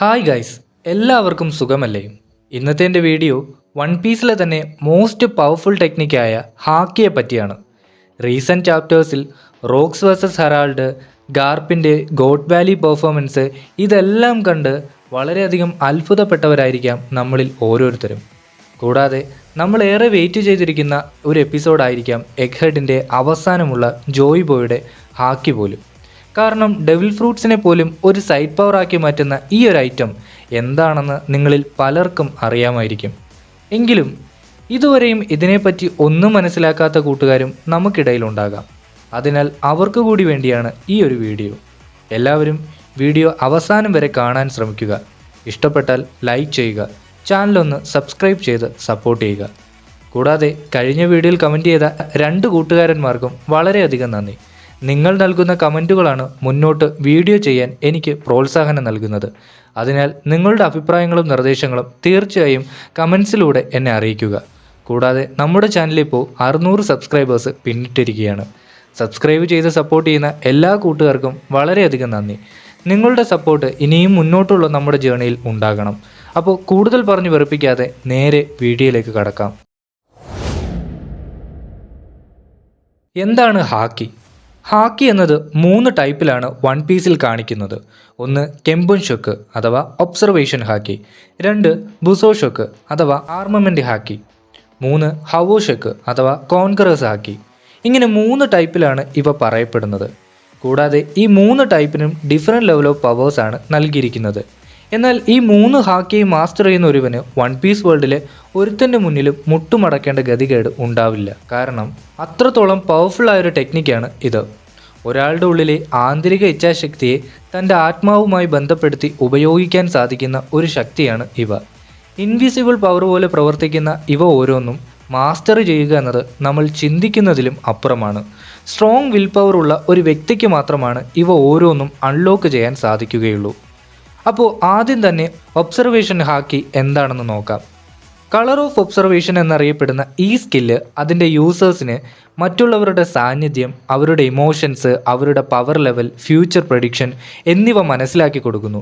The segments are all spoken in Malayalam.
ഹായ് ഗൈസ്, എല്ലാവർക്കും സുഖമല്ലേ? ഇന്നത്തെ എൻ്റെ വീഡിയോ വൺ പീസിലെ തന്നെ മോസ്റ്റ് പവർഫുൾ ടെക്നിക്കായ ഹാക്കിയെ പറ്റിയാണ്. റീസെൻറ്റ് ചാപ്റ്റേഴ്സിൽ റോക്സ് വേഴ്സസ് ഹെറാൾഡ്, ഗാർപ്പിൻ്റെ ഗോഡ് വാലി പെർഫോമൻസ് ഇതെല്ലാം കണ്ട് വളരെയധികം അത്ഭുതപ്പെട്ടവരായിരിക്കാം നമ്മളിൽ ഓരോരുത്തരും. കൂടാതെ നമ്മളേറെ വെയിറ്റ് ചെയ്തിരിക്കുന്ന ഒരു എപ്പിസോഡായിരിക്കാം എഗ് ഹെഡിൻ്റെ അവസാനമുള്ള ജോയ് ബോയുടെ ഹാക്കി പോലും. കാരണം ഡെവിൽ ഫ്രൂട്ട്സിനെ പോലും ഒരു സൈഡ് പവർ ആക്കി മാറ്റുന്ന ഈ ഒരു ഐറ്റം എന്താണെന്ന് നിങ്ങളിൽ പലർക്കും അറിയാമായിരിക്കും. എങ്കിലും ഇതുവരെയും ഇതിനെപ്പറ്റി ഒന്നും മനസ്സിലാക്കാത്ത കൂട്ടുകാരും നമുക്കിടയിലുണ്ടാകാം. അതിനാൽ അവർക്ക് കൂടി വേണ്ടിയാണ് ഈ ഒരു വീഡിയോ. എല്ലാവരും വീഡിയോ അവസാനം വരെ കാണാൻ ശ്രമിക്കുക. ഇഷ്ടപ്പെട്ടാൽ ലൈക്ക് ചെയ്യുക, ചാനലൊന്ന് സബ്സ്ക്രൈബ് ചെയ്ത് സപ്പോർട്ട് ചെയ്യുക. കൂടാതെ കഴിഞ്ഞ വീഡിയോയിൽ കമൻറ്റ് ചെയ്ത 2 കൂട്ടുകാരന്മാർക്കും വളരെയധികം നന്ദി. നിങ്ങൾ നൽകുന്ന കമൻറ്റുകളാണ് മുന്നോട്ട് വീഡിയോ ചെയ്യാൻ എനിക്ക് പ്രോത്സാഹനം നൽകുന്നത്. അതിനാൽ നിങ്ങളുടെ അഭിപ്രായങ്ങളും നിർദ്ദേശങ്ങളും തീർച്ചയായും കമൻസിലൂടെ എന്നെ അറിയിക്കുക. കൂടാതെ നമ്മുടെ ചാനലിൽ ഇപ്പോൾ 600 സബ്സ്ക്രൈബേഴ്സ് പിന്നിട്ടിരിക്കുകയാണ്. സബ്സ്ക്രൈബ് ചെയ്ത് സപ്പോർട്ട് ചെയ്യുന്ന എല്ലാ കൂട്ടുകാർക്കും വളരെയധികം നന്ദി. നിങ്ങളുടെ സപ്പോർട്ട് ഇനിയും മുന്നോട്ടുള്ള നമ്മുടെ ജേർണിയിൽ ഉണ്ടാകണം. അപ്പോൾ കൂടുതൽ പറഞ്ഞു വെറുപ്പിക്കാതെ നേരെ വീഡിയോയിലേക്ക് കടക്കാം. എന്താണ് ഹാക്കി? ഹാക്കി എന്നത് 3 ടൈപ്പിലാണ് വൺ പീസിൽ കാണിക്കുന്നത്. 1 കെമ്പുൻ ഷൊക്ക് അഥവാ ഒബ്സർവേഷൻ ഹാക്കി, 2 ബുസോ ഷൊക്ക് അഥവാ ആർമമെൻ്റ് ഹാക്കി, 3 ഹവോ ഷൊക്ക് അഥവാ കോൺകറേഴ്സ് ഹാക്കി. ഇങ്ങനെ 3 ടൈപ്പിലാണ് ഇവ പറയപ്പെടുന്നത്. കൂടാതെ ഈ 3 ടൈപ്പിനും ഡിഫറെൻറ്റ് ലെവൽ ഓഫ് പവേഴ്സാണ് നൽകിയിരിക്കുന്നത്. എന്നാൽ ഈ 3 ഹാക്കിയും മാസ്റ്റർ ചെയ്യുന്ന ഒരുവന് വൺ പീസ് വേൾഡിലെ ഒരുത്തൻ്റെ മുന്നിലും മുട്ടുമടക്കേണ്ട ഗതികേട് ഉണ്ടാവില്ല. കാരണം അത്രത്തോളം പവർഫുൾ ആയൊരു ടെക്നിക്കാണ് ഇത്. ഒരാളുടെ ഉള്ളിലെ ആന്തരിക ഇച്ഛാശക്തിയെ തൻ്റെ ആത്മാവുമായി ബന്ധപ്പെടുത്തി ഉപയോഗിക്കാൻ സാധിക്കുന്ന ഒരു ശക്തിയാണ് ഇവ. ഇൻവിസിബിൾ പവർ പോലെ പ്രവർത്തിക്കുന്ന ഇവ ഓരോന്നും മാസ്റ്റർ ചെയ്യുക എന്നത് നമ്മൾ ചിന്തിക്കുന്നതിലും അപ്പുറമാണ്. സ്ട്രോങ് വിൽ പവർ ഉള്ള ഒരു വ്യക്തിക്ക് മാത്രമാണ് ഇവ ഓരോന്നും അൺലോക്ക് ചെയ്യാൻ സാധിക്കുകയുള്ളൂ. അപ്പോൾ ആദ്യം തന്നെ ഒബ്സർവേഷൻ ഹാക്കി എന്താണെന്ന് നോക്കാം. കളർ ഓഫ് ഒബ്സർവേഷൻ എന്നറിയപ്പെടുന്ന ഈ സ്കില്ല് അതിൻ്റെ യൂസേഴ്സിന് മറ്റുള്ളവരുടെ സാന്നിധ്യം, അവരുടെ ഇമോഷൻസ്, അവരുടെ പവർ ലെവൽ, ഫ്യൂച്ചർ പ്രഡിക്ഷൻ എന്നിവ മനസ്സിലാക്കി കൊടുക്കുന്നു.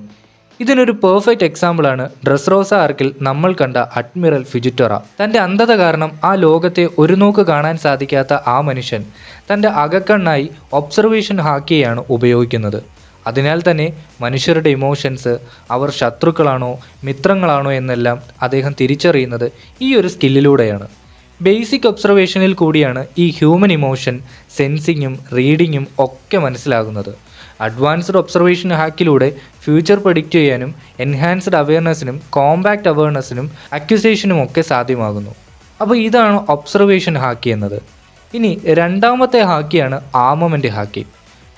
ഇതിനൊരു പെർഫെക്റ്റ് എക്സാമ്പിളാണ് ഡ്രസ്റോസ ആർക്കിൽ നമ്മൾ കണ്ട അഡ്മിറൽ ഫിജിറ്റോറ. തൻ്റെ അന്ധത കാരണം ആ ലോകത്തെ ഒരു നോക്ക് കാണാൻ സാധിക്കാത്ത ആ മനുഷ്യൻ തൻ്റെ അകക്കണ്ണായി ഒബ്സർവേഷൻ ഹാക്കിയാണ് ഉപയോഗിക്കുന്നത്. അതിനാൽ തന്നെ മനുഷ്യരുടെ ഇമോഷൻസ്, അവർ ശത്രുക്കളാണോ മിത്രങ്ങളാണോ എന്നെല്ലാം അദ്ദേഹം തിരിച്ചറിയുന്നത് ഈ ഒരു സ്കില്ലിലൂടെയാണ്. ബേസിക് ഒബ്സർവേഷനിൽ കൂടിയാണ് ഈ ഹ്യൂമൻ ഇമോഷൻ, സെൻസിങ്ങും റീഡിങ്ങും ഒക്കെ മനസ്സിലാകുന്നത്. അഡ്വാൻസ്ഡ് ഒബ്സർവേഷൻ ഹാക്കിലൂടെ ഫ്യൂച്ചർ പ്രഡിക്റ്റ് ചെയ്യാനും എൻഹാൻസ്ഡ് അവയർനെസ്സിനും കോമ്പാക്റ്റ് അവയർനെസ്സിനും അക്യുസേഷനും ഒക്കെ സാധ്യമാകുന്നു. അപ്പോൾ ഇതാണ് ഒബ്സർവേഷൻ ഹാക്കി എന്നത്. ഇനി രണ്ടാമത്തെ ഹാക്കിയാണ് ആർമമെൻ്റ് ഹാക്കി.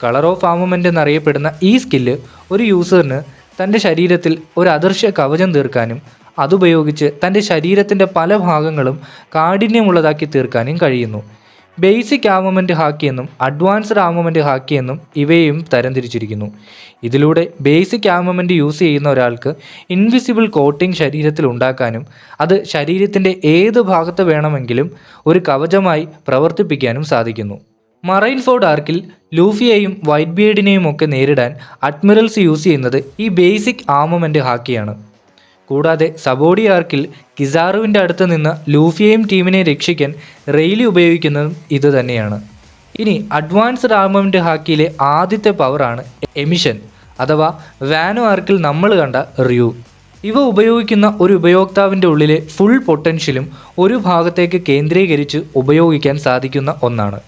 കളർ ഓഫ് ആർമമെൻ്റ് എന്നറിയപ്പെടുന്ന ഈ സ്കില്ല് ഒരു യൂസറിന് തൻ്റെ ശരീരത്തിൽ ഒരു അദൃശ്യ കവചം തീർക്കാനും അതുപയോഗിച്ച് തൻ്റെ ശരീരത്തിൻ്റെ പല ഭാഗങ്ങളും കാഠിന്യമുള്ളതാക്കി തീർക്കാനും കഴിയുന്നു. ബേസിക് ആർമമെൻ്റ് ഹാക്കി എന്നും അഡ്വാൻസ്ഡ് ആർമമെൻ്റ് ഹാക്കി എന്നും ഇവയെയും തരംതിരിച്ചിരിക്കുന്നു. ഇതിലൂടെ ബേസിക് ആർമമെൻ്റ് യൂസ് ചെയ്യുന്ന ഒരാൾക്ക് ഇൻവിസിബിൾ കോട്ടിംഗ് ശരീരത്തിൽ ഉണ്ടാക്കാനും അത് ശരീരത്തിൻ്റെ ഏത് ഭാഗത്ത് വേണമെങ്കിലും ഒരു കവചമായി പ്രവർത്തിപ്പിക്കാനും സാധിക്കുന്നു. മറൈൻ ഫോർഡ് ആർക്കിൽ ലൂഫിയെയും വൈറ്റ് ബിയർഡിനെയും ഒക്കെ നേരിടാൻ അഡ്മിറൽസ് യൂസ് ചെയ്യുന്നത് ഈ ബേസിക് ആർമമെൻ്റ് ഹാക്കിയാണ്. കൂടാതെ സബോഡി ആർക്കിൽ കിസാറുവിൻ്റെ അടുത്ത് നിന്ന് ലൂഫിയെയും ടീമിനെയും രക്ഷിക്കാൻ റെയിലി ഉപയോഗിക്കുന്നതും ഇത് തന്നെയാണ്. ഇനി അഡ്വാൻസ്ഡ് ആർമമെൻ്റ് ഹാക്കിയിലെ ആദ്യത്തെ പവറാണ് എമിഷൻ അഥവാ വാനോ ആർക്കിൽ നമ്മൾ കണ്ട റിയു. ഇവ ഉപയോഗിക്കുന്ന ഒരു ഉപയോക്താവിൻ്റെ ഉള്ളിലെ ഫുൾ പൊട്ടൻഷ്യലും ഒരു ഭാഗത്തേക്ക് കേന്ദ്രീകരിച്ച് ഉപയോഗിക്കാൻ സാധിക്കുന്ന ഒന്നാണ്.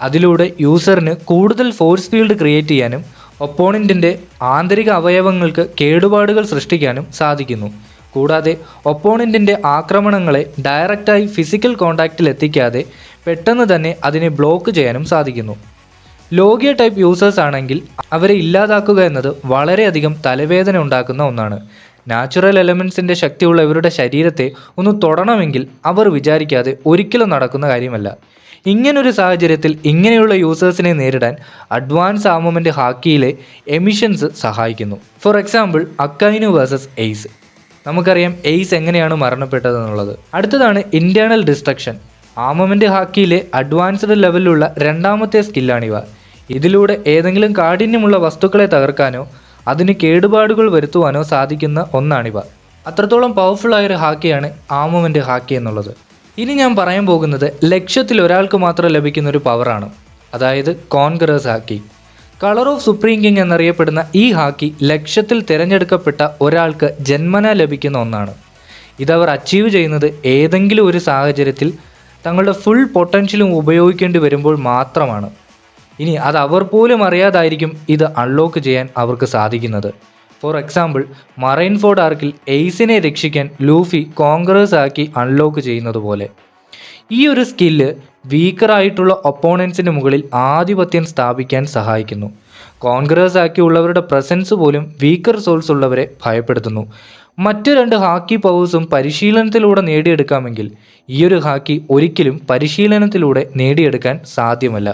അതിലൂടെ യൂസറിന് കൂടുതൽ ഫോഴ്സ് ഫീൽഡ് ക്രിയേറ്റ് ചെയ്യാനും ഒപ്പോണൻറ്റിൻ്റെ ആന്തരിക അവയവങ്ങൾക്ക് കേടുപാടുകൾ സൃഷ്ടിക്കാനും സാധിക്കുന്നു. കൂടാതെ ഒപ്പോണൻറ്റിൻ്റെ ആക്രമണങ്ങളെ ഡയറക്റ്റായി ഫിസിക്കൽ കോണ്ടാക്റ്റിൽ എത്തിക്കാതെ പെട്ടെന്ന് തന്നെ അതിനെ ബ്ലോക്ക് ചെയ്യാനും സാധിക്കുന്നു. ലോഗിയ ടൈപ്പ് യൂസേഴ്സ് ആണെങ്കിൽ അവരെ ഇല്ലാതാക്കുക എന്നത് വളരെയധികം തലവേദന ഉണ്ടാക്കുന്ന ഒന്നാണ്. നാച്ചുറൽ എലമെൻസിൻ്റെ ശക്തിയുള്ള ഇവരുടെ ശരീരത്തെ ഒന്ന് തൊടണമെങ്കിൽ അവർ വിചാരിക്കാതെ ഒരിക്കലും നടക്കുന്ന കാര്യമല്ല. ഇങ്ങനൊരു സാഹചര്യത്തിൽ ഇങ്ങനെയുള്ള യൂസേഴ്സിനെ നേരിടാൻ അഡ്വാൻസ് ആർമമെൻ്റ് ഹാക്കിയിലെ എമിഷൻസ് സഹായിക്കുന്നു. For example Akainu versus Ace. നമുക്കറിയാം എയ്സ് എങ്ങനെയാണ് മരണപ്പെട്ടതെന്നുള്ളത്. അടുത്തതാണ് ഇൻറ്റേർണൽ ഡിസ്ട്രക്ഷൻ. ആർമമെൻ്റ് ഹാക്കിയിലെ അഡ്വാൻസ്ഡ് ലെവലിലുള്ള രണ്ടാമത്തെ സ്കില്ലാണിവ. ഇതിലൂടെ ഏതെങ്കിലും കാഠിന്യമുള്ള വസ്തുക്കളെ തകർക്കാനോ അതിന് കേടുപാടുകൾ വരുത്തുവാനോ സാധിക്കുന്ന ഒന്നാണിവ. അത്രത്തോളം പവർഫുൾ ആയൊരു ഹാക്കിയാണ് ആർമമെൻ്റ് ഹാക്കി എന്നുള്ളത്. ഇനി ഞാൻ പറയാൻ പോകുന്നത് ലക്ഷത്തിൽ ഒരാൾക്ക് മാത്രം ലഭിക്കുന്ന ഒരു പവറാണ്, അതായത് conqueror's haki. Colour of supreme king എന്നറിയപ്പെടുന്ന ഈ ഹാക്കി ലക്ഷത്തിൽ തിരഞ്ഞെടുക്കപ്പെട്ട ഒരാൾക്ക് ജന്മനാ ലഭിക്കുന്ന ഒന്നാണ്. ഇതവർ അച്ചീവ് ചെയ്യുന്നത് ഏതെങ്കിലും ഒരു സാഹചര്യത്തിൽ തങ്ങളുടെ ഫുൾ പൊട്ടൻഷ്യലും ഉപയോഗിക്കേണ്ടി വരുമ്പോൾ മാത്രമാണ്. ഇനി അത് അവർ പോലും അറിയാതായിരിക്കും ഇത് അൺലോക്ക് ചെയ്യാൻ അവർക്ക് സാധിക്കുന്നത്. ഫോർ എക്സാമ്പിൾ, മറൈൻഫോർഡ് ആർക്കിൽ എയ്സിനെ രക്ഷിക്കാൻ ലൂഫി കോൺഗ്രസ് ആക്കി അൺലോക്ക് ചെയ്യുന്നത് പോലെ. ഈ ഒരു സ്കില്ല് വീക്കറായിട്ടുള്ള ഒപ്പോണൻസിന് മുകളിൽ ആധിപത്യം സ്ഥാപിക്കാൻ സഹായിക്കുന്നു. കോൺഗ്രസ് ആക്കി ഉള്ളവരുടെ പ്രസൻസ് പോലും വീക്കർ സോൾസ് ഉള്ളവരെ ഭയപ്പെടുത്തുന്നു. മറ്റ് 2 ഹാക്കി പവേഴ്സും പരിശീലനത്തിലൂടെ നേടിയെടുക്കാമെങ്കിൽ ഈ ഒരു ഹാക്കി ഒരിക്കലും പരിശീലനത്തിലൂടെ നേടിയെടുക്കാൻ സാധ്യമല്ല.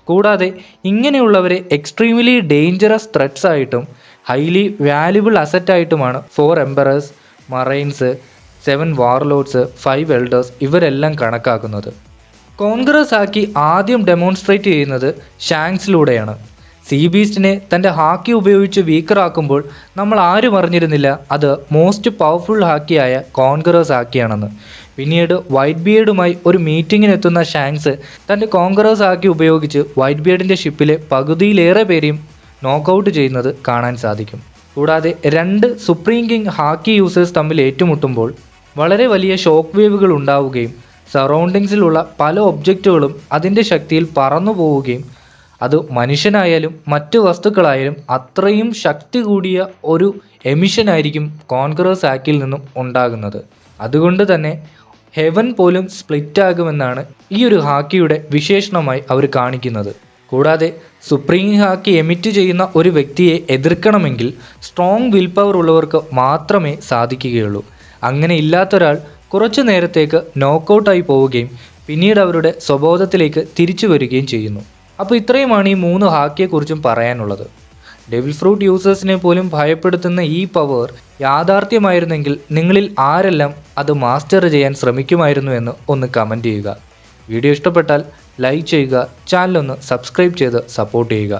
കൂടാതെ ഇങ്ങനെയുള്ളവരെ എക്സ്ട്രീംലി ഡേഞ്ചറസ് ത്രെറ്റ്സ് ആയിട്ടും ഹൈലി വാല്യുബിൾ അസറ്റായിട്ടുമാണ് 4 എംപറേഴ്സ്, മറൈൻസ്, 7 വാർലോഡ്സ്, 5 എൽഡേഴ്സ് ഇവരെല്ലാം കണക്കാക്കുന്നത്. കോൺഗ്രസ് ഹാക്കി ആദ്യം ഡെമോൺസ്ട്രേറ്റ് ചെയ്യുന്നത് ഷാങ്ക്സിലൂടെയാണ്. സീ ബീസ്റ്റിനെ തൻ്റെ ഹാക്കി ഉപയോഗിച്ച് വീക്കറാക്കുമ്പോൾ നമ്മൾ ആരും അറിഞ്ഞിരുന്നില്ല അത് മോസ്റ്റ് പവർഫുൾ ഹാക്കിയായ കോൺഗ്രസ് ഹാക്കിയാണെന്ന്. പിന്നീട് വൈറ്റ് ബിയേഡുമായി ഒരു മീറ്റിങ്ങിനെത്തുന്ന ഷാങ്ക്സ് തൻ്റെ കോൺഗ്രസ് ഹാക്കി ഉപയോഗിച്ച് വൈറ്റ് ബിയേഡിൻ്റെ ഷിപ്പിലെ പകുതിയിലേറെ പേരെയും നോക്കൗട്ട് ചെയ്യുന്നത് കാണാൻ സാധിക്കും. കൂടാതെ 2 സുപ്രീം കിങ് ഹാക്കി യൂസേഴ്സ് തമ്മിൽ ഏറ്റുമുട്ടുമ്പോൾ വളരെ വലിയ ഷോക്ക് വേവുകൾ ഉണ്ടാവുകയും സറൗണ്ടിങ്സിലുള്ള പല ഒബ്ജക്റ്റുകളും അതിൻ്റെ ശക്തിയിൽ പറന്നു പോവുകയും അത് മനുഷ്യനായാലും മറ്റു വസ്തുക്കളായാലും അത്രയും ശക്തി കൂടിയ ഒരു എമിഷനായിരിക്കും കോൺഗ്രസ് ഹാക്കിൽ നിന്നും ഉണ്ടാകുന്നത്. അതുകൊണ്ട് തന്നെ ഹെവൻ പോലും സ്പ്ലിറ്റ് ആകുമെന്നാണ് ഈ ഒരു ഹാക്കിയുടെ വിശേഷണമായി അവർ കാണിക്കുന്നത്. കൂടാതെ സുപ്രീം ഹാക്കി എമിറ്റ് ചെയ്യുന്ന ഒരു വ്യക്തിയെ എതിർക്കണമെങ്കിൽ സ്ട്രോങ് വിൽ പവർ ഉള്ളവർക്ക് മാത്രമേ സാധിക്കുകയുള്ളൂ. അങ്ങനെ ഇല്ലാത്തൊരാൾ കുറച്ചു നേരത്തേക്ക് നോക്കൗട്ടായി പോവുകയും പിന്നീട് അവരുടെ സ്വബോധത്തിലേക്ക് തിരിച്ചു വരികയും ചെയ്യുന്നു. അപ്പോൾ ഇത്രയുമാണ് ഈ 3 ഹാക്കിയെക്കുറിച്ചും പറയാനുള്ളത്. ഡെവിൾ ഫ്രൂട്ട് യൂസേഴ്സിനെ പോലും ഭയപ്പെടുത്തുന്ന ഈ പവർ യാഥാർത്ഥ്യമായിരുന്നെങ്കിൽ നിങ്ങളിൽ ആരെല്ലാം അത് മാസ്റ്റർ ചെയ്യാൻ ശ്രമിക്കുമായിരുന്നു എന്ന് ഒന്ന് കമൻറ്റ് ചെയ്യുക. വീഡിയോ ഇഷ്ടപ്പെട്ടാൽ ലൈക്ക് ചെയ്യുക, ചാനലൊന്ന് സബ്സ്ക്രൈബ് ചെയ്ത് സപ്പോർട്ട് ചെയ്യുക.